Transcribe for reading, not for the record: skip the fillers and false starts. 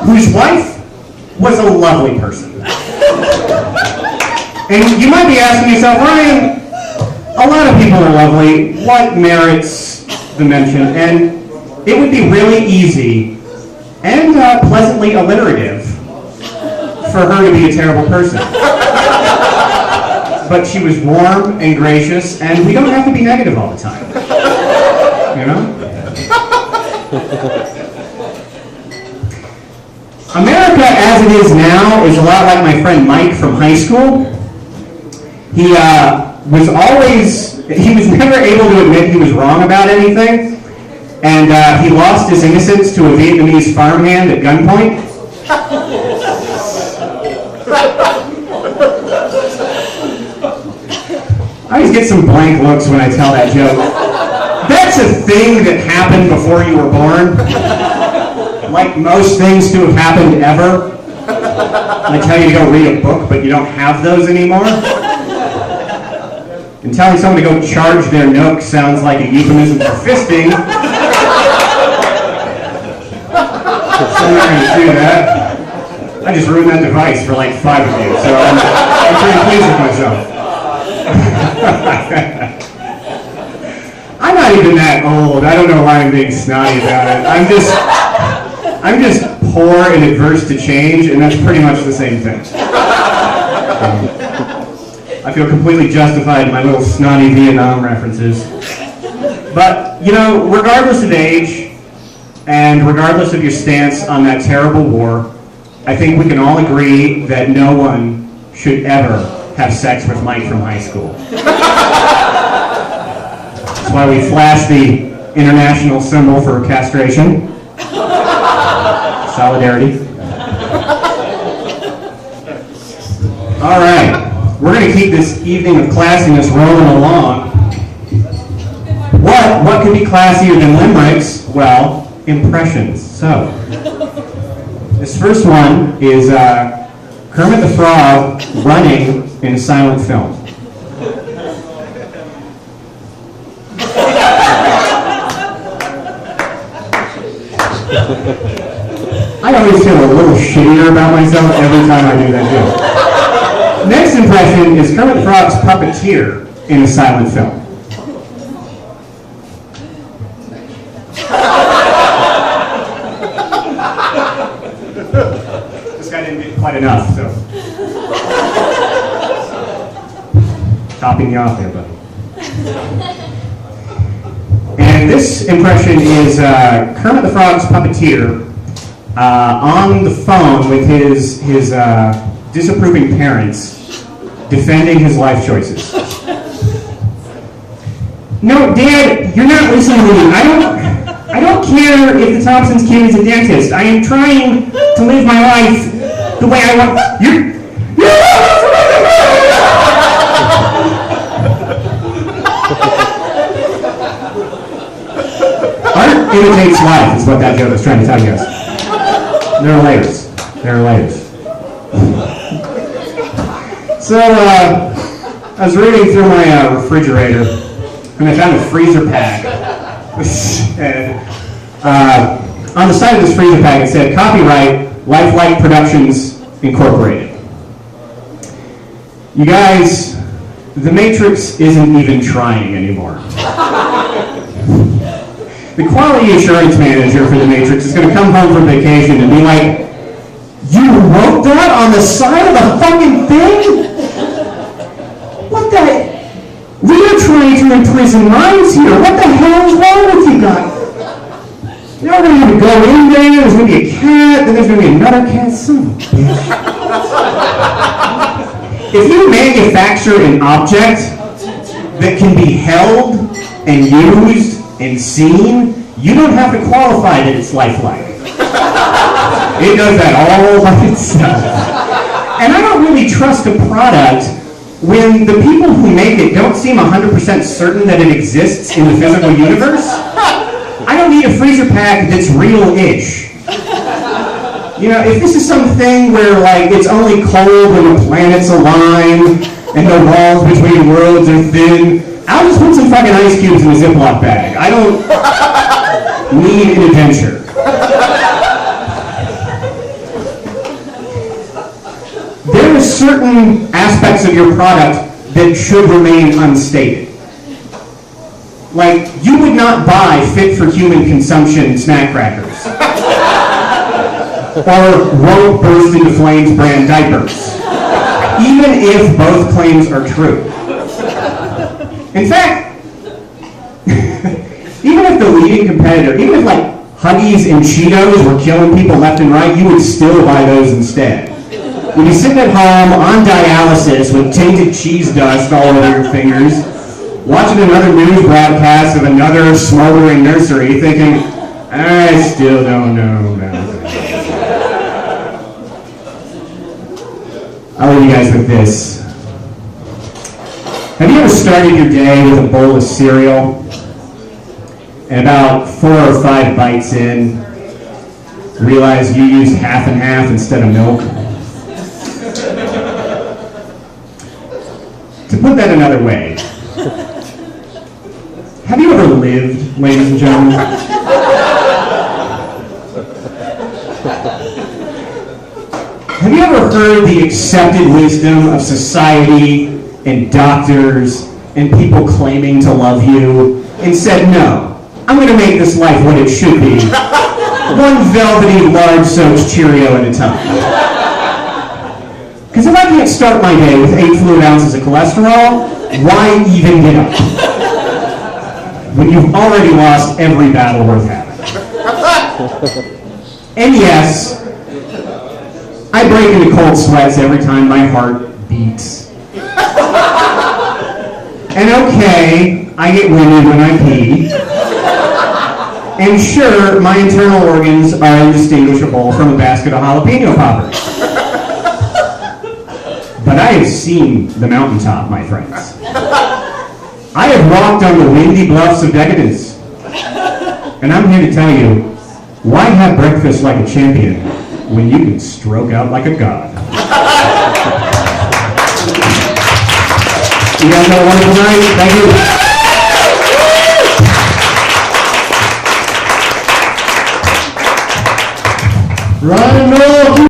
whose wife was a lovely person. And you might be asking yourself, Ryan, a lot of people are lovely. What merits the mention? And it would be really easy and pleasantly alliterative for her to be a terrible person. But she was warm and gracious, and we don't have to be negative all the time. You know? America, as it is now, is a lot like my friend Mike from high school. He was never able to admit he was wrong about anything, and he lost his innocence to a Vietnamese farmhand at gunpoint. I always get some blank looks when I tell that joke. That's a thing that happened before you were born. Like most things to have happened ever. I tell you to go read a book, but you don't have those anymore. And telling someone to go charge their nook sounds like a euphemism for fisting. So I'm not going to do that. I just ruined that device for like 5 of you, so I'm pretty pleased with myself. I'm not even that old. I don't know why I'm being snotty about it. I'm just poor and adverse to change, and that's pretty much the same thing. I feel completely justified in my little snotty Vietnam references. But, you know, regardless of age, and regardless of your stance on that terrible war, I think we can all agree that no one should ever have sex with Mike from high school. That's why we flash the international symbol for castration. Solidarity. All right, we're going to keep this evening of classiness rolling along. What could be classier than limericks? Well, impressions. So, this first one is Kermit the Frog running in a silent film. I always feel a little shittier about myself every time I do that joke. Next impression is Kermit the Frog's puppeteer in a silent film. This guy didn't get quite enough, so. Topping you off there, buddy. And this impression is Kermit the Frog's puppeteer on the phone with his disapproving parents defending his life choices. No, Dad, you're not listening to me. I don't care if the Thompson's kid is a dentist. I am trying to live my life the way I want. Art imitates life is what that joke is trying to tell you guys. There are layers. There are layers. So, I was reading through my refrigerator, and I found a freezer pack. And, on the side of this freezer pack, it said, "Copyright, Lifelike Productions, Incorporated." You guys, The Matrix isn't even trying anymore. The quality assurance manager for The Matrix is going to come home from vacation and be like, "You wrote that on the side of the fucking thing? What the? We are trying to imprison minds here. What the hell is wrong with you guys? Now we're going to go in there, there's going to be a cat, then there's going to be another cat. Son of a bitch." If you manufacture an object that can be held and used and seen, you don't have to qualify that it's lifelike. It does that all by itself. And I don't really trust a product when the people who make it don't seem 100% certain that it exists in the physical universe. I don't need a freezer pack that's real-ish. You know, if this is something where, like, it's only cold when the planets align and the walls between worlds are thin, I'll just put some fucking ice cubes in a Ziploc bag. I don't need an adventure. certain aspects of your product that should remain unstated. Like, you would not buy fit for human consumption snack crackers. Or won't burst into flames brand diapers. Even if both claims are true. In fact, even if the leading competitor, even if like Huggies and Cheetos were killing people left and right, you would still buy those instead. You'd be sitting at home on dialysis with tainted cheese dust all over your fingers, watching another news broadcast of another smoldering nursery, thinking, I still don't know about that. I'll leave you guys with this. Have you ever started your day with a bowl of cereal, and about 4 or 5 bites in, realize you used half and half instead of milk? To put that another way, have you ever lived, ladies and gentlemen? Have you ever heard the accepted wisdom of society and doctors and people claiming to love you and said, no, I'm going to make this life what it should be, one velvety large soaked Cheerio at a time. Because if I can't start my day with 8 fluid ounces of cholesterol, why even get up? When you've already lost every battle worth having. And yes, I break into cold sweats every time my heart beats. And okay, I get winded when I pee. And sure, my internal organs are indistinguishable from a basket of jalapeno poppers. But I have seen the mountaintop, my friends. I have walked on the windy bluffs of decadence. And I'm here to tell you, why have breakfast like a champion when you can stroke out like a god? You guys have a wonderful night. Thank you.